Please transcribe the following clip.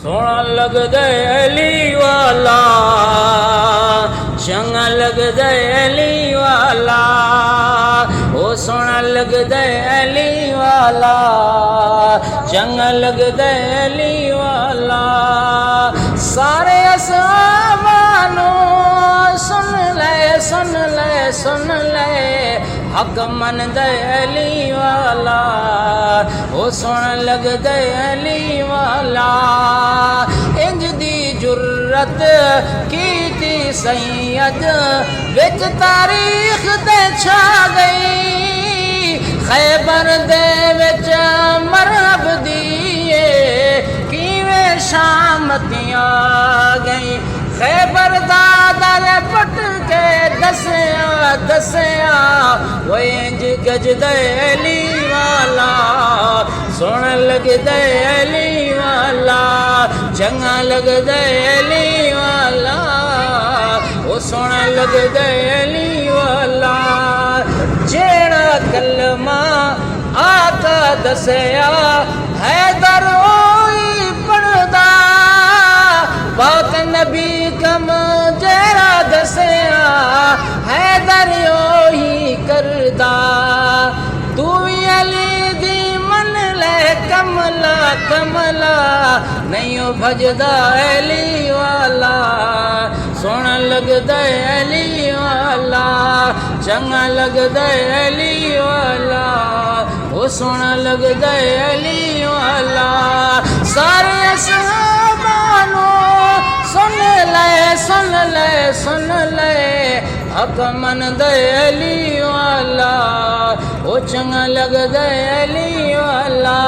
सोना लगदे अली वाला, चंगा लगदे अली वाला, ओ सोना लगदे अली वाला, चंगा लगदे अली वाला। सारे असमानो सुन ले सुन ले सुन ले, हक मन दे अली वाला, ओ सोना लगदे अली वाला। इंज दी जुर्रत कीती सैयद विच तारीख दे छा गई, खैबर दे विच मरहब दिए किवें शामतियां गई। खैबर दा दर पट के दसिया दसिया, वो इंज गजदे अली वाला, सोना लगदे अली वाला, चंगा लगदे अली वाला, ओ सोना लगदे अली वाला। जेड़ा कलमा आका दसिया हैदर ओही पढ़दा, बहुत नबी कम जेड़ा दसिया हैदर ओही करदा। तू भी अली दी मन ले कमला कमला, नहीं ओ भजदा अली वाला, सोना लगदा अली वाला, चंगा लगदा अली वाला, ओ सोना लगदा अली वाला। सारे असहाबानो सुन ले सुन ले सुन ले, हक मन दे अली वाला, ओ चंगा लगदा अली वाला।